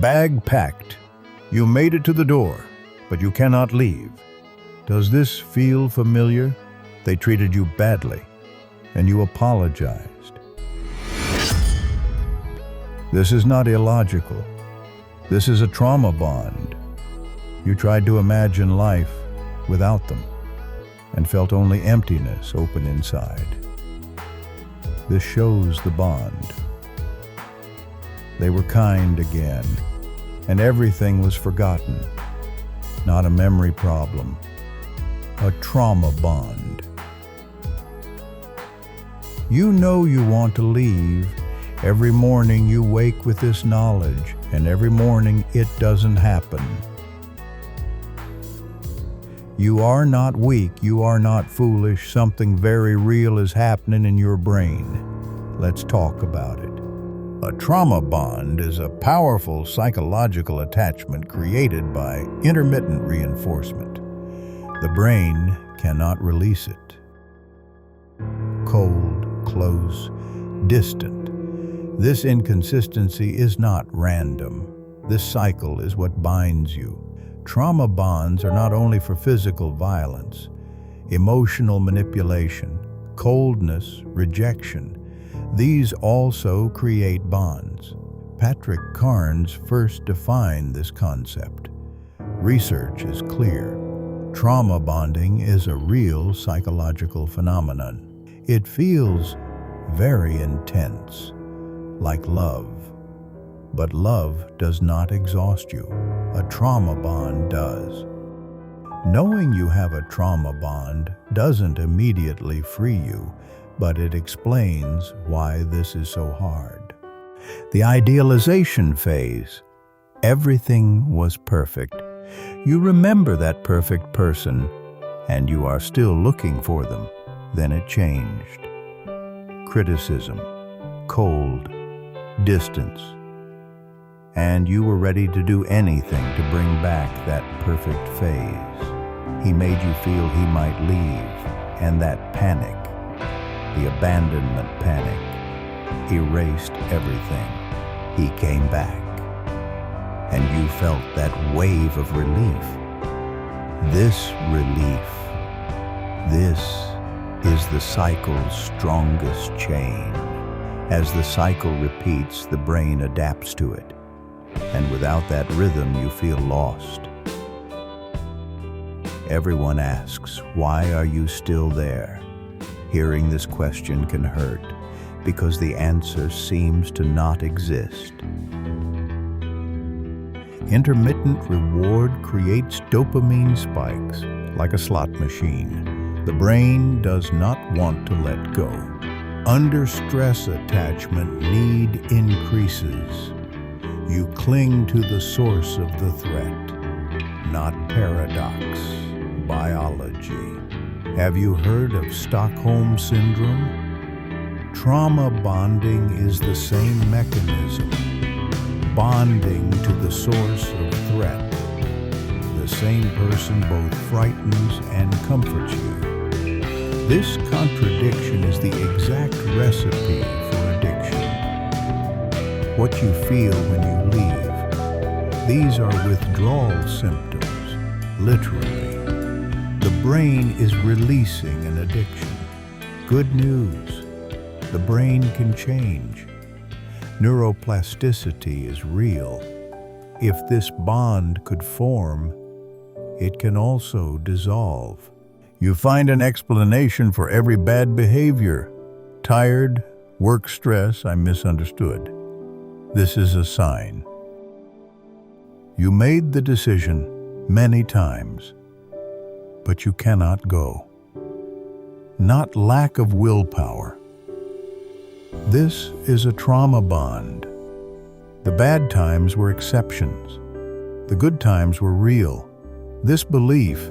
Bag packed. You made it to the door, but you cannot leave. Does this feel familiar? They treated you badly, and you apologized. This is not illogical. This is a trauma bond. You tried to imagine life without them and felt only emptiness open inside. This shows the bond. They were kind again, and everything was forgotten. Not a memory problem, a trauma bond. You know you want to leave. Every morning you wake with this knowledge, and every morning it doesn't happen. You are not weak, you are not foolish. Something very real is happening in your brain. Let's talk about it. A trauma bond is a powerful psychological attachment created by intermittent reinforcement. The brain cannot release it. Cold, close, distant. This inconsistency is not random. This cycle is what binds you. Trauma bonds are not only for physical violence, emotional manipulation, coldness, rejection. These also create bonds. Patrick Carnes first defined this concept. Research is clear. Trauma bonding is a real psychological phenomenon. It feels very intense, like love. But love does not exhaust you. A trauma bond does. Knowing you have a trauma bond doesn't immediately free you, but it explains why this is so hard. The idealization phase. Everything was perfect. You remember that perfect person, and you are still looking for them. Then it changed. Criticism, cold, distance. And you were ready to do anything to bring back that perfect phase. He made you feel he might leave, and that panic, the abandonment panic, erased everything. He came back, and you felt that wave of relief. This relief, this is the cycle's strongest chain. As the cycle repeats, the brain adapts to it. And without that rhythm, you feel lost. Everyone asks, why are you still there? Hearing this question can hurt, because the answer seems to not exist. Intermittent reward creates dopamine spikes, like a slot machine. The brain does not want to let go. Under stress, attachment need increases. You cling to the source of the threat, not paradox, biology. Have you heard of Stockholm Syndrome? Trauma bonding is the same mechanism. Bonding to the source of threat. The same person both frightens and comforts you. This contradiction is the exact recipe for addiction. What you feel when you leave. These are withdrawal symptoms, literally. The brain is releasing an addiction. Good news, the brain can change. Neuroplasticity is real. If this bond could form, it can also dissolve. You find an explanation for every bad behavior. Tired, work stress, I misunderstood. This is a sign. You made the decision many times, but you cannot go. Not lack of willpower. This is a trauma bond. The bad times were exceptions. The good times were real. This belief,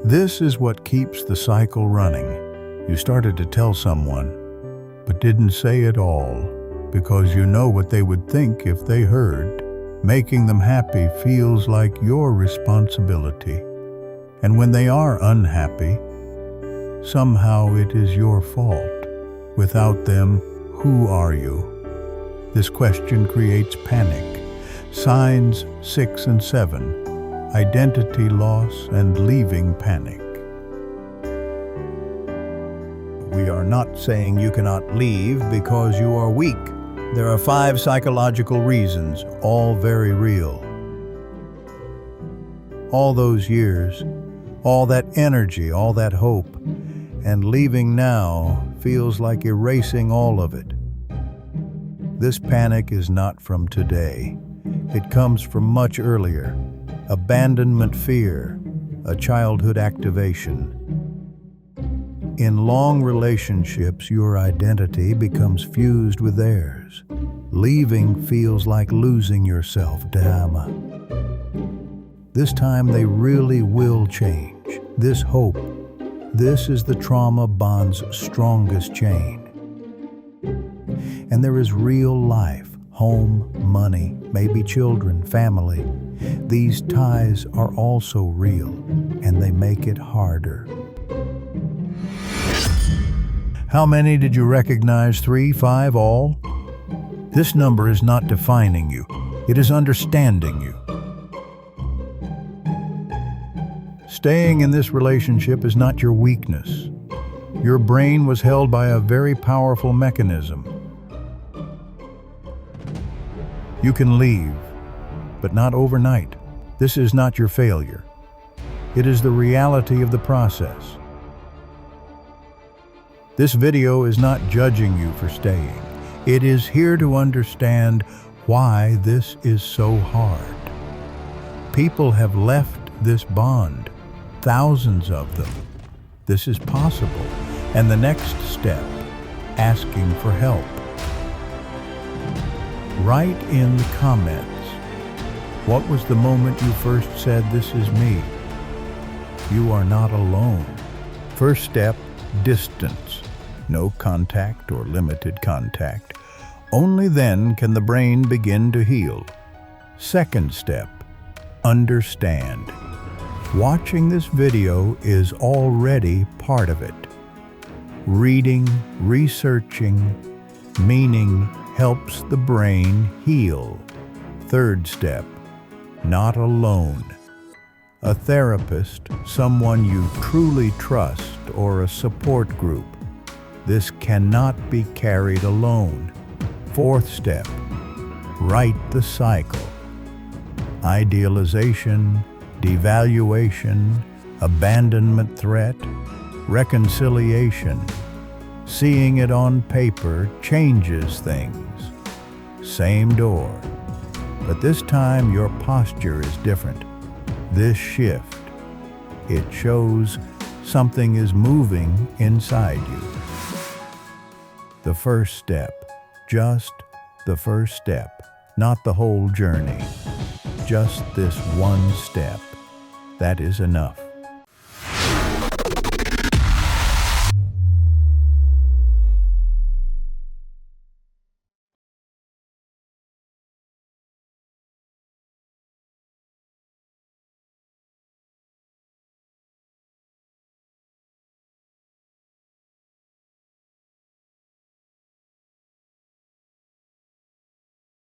this is what keeps the cycle running. You started to tell someone, but didn't say it all, because you know what they would think if they heard. Making them happy feels like your responsibility. And when they are unhappy, somehow it is your fault. Without them, who are you? This question creates panic. Signs 6 and 7. Identity loss and leaving panic. We are not saying you cannot leave because you are weak. There are 5 psychological reasons, all very real. All those years, all that energy, all that hope, and leaving now feels like erasing all of it. This panic is not from today. It comes from much earlier. Abandonment fear, a childhood activation. In long relationships, your identity becomes fused with theirs. Leaving feels like losing yourself, drama. This time they really will change. This hope, this is the trauma bond's strongest chain. And there is real life, home, money, maybe children, family. These ties are also real, and they make it harder. How many did you recognize? 3, 5, all? This number is not defining you. It is understanding you. Staying in this relationship is not your weakness. Your brain was held by a very powerful mechanism. You can leave, but not overnight. This is not your failure. It is the reality of the process. This video is not judging you for staying. It is here to understand why this is so hard. People have left this bond, thousands of them. This is possible. And the next step, asking for help. Write in the comments, what was the moment you first said, "This is me"? You are not alone. First step, distance. No contact or limited contact. Only then can the brain begin to heal. Second step, understand. Watching this video is already part of it. Reading, researching, meaning helps the brain heal. Third step, not alone. A therapist, someone you truly trust, or a support group. This cannot be carried alone. Fourth step, write the cycle. Idealization, devaluation, abandonment threat, reconciliation. Seeing it on paper changes things. Same door, but this time your posture is different. This shift, it shows something is moving inside you. The first step, just the first step, not the whole journey. Just this one step, that is enough.